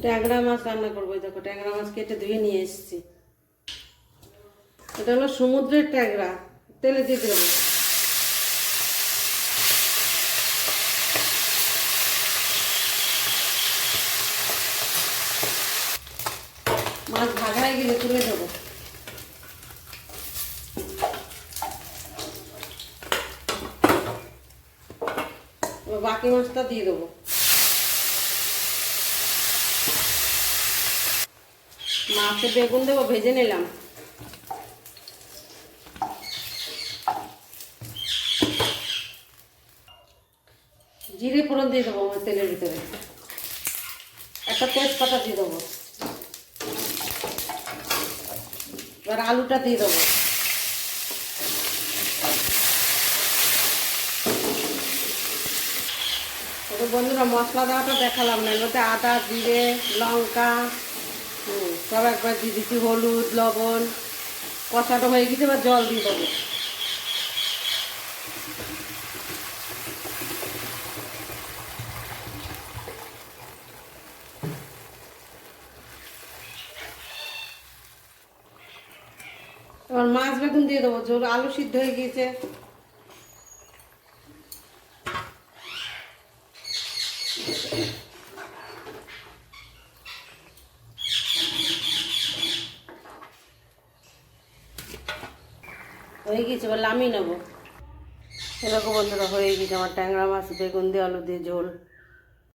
ট্যাংরা মাছ রান্না করবো। দেখো ট্যাংরা মাছ কেটে ধুয়ে নিয়ে এসেছি। এটা হলো সমুদ্রের ট্যাংরা, তেলে দিয়ে দেবো। মাছ ভাজা হয়ে গেলে তুলে দেবো। বাকি মাছটা দিয়ে দেবো। মাছে বেগুন দেবো, ভেজে নিলাম। জিরে ফোড়ন দিয়ে দেবো আমার তেলের ভিতরে। একটা তেজপাতা দিয়ে দেবো। এবার আলুটা দিয়ে দেবো। বন্ধুরা মশলা দেওয়াটা দেখালাম না, এর আদা জিরে লঙ্কা সব একবার দিয়ে দিচ্ছি, হলুদ লবণ। কষাটা হয়ে গেছে, এবার জল দিয়ে দেবো। এবার মাছ বেগুন দিয়ে দেবো। জল আলু সিদ্ধ হয়ে গিয়েছে। হয়ে গেছে, এবার নামিয়ে নেবো। এরকম বন্ধুরা হয়ে গেছে আমার ট্যাংরা মাছ বেগুন দিয়ে আলু দিয়ে ঝোল।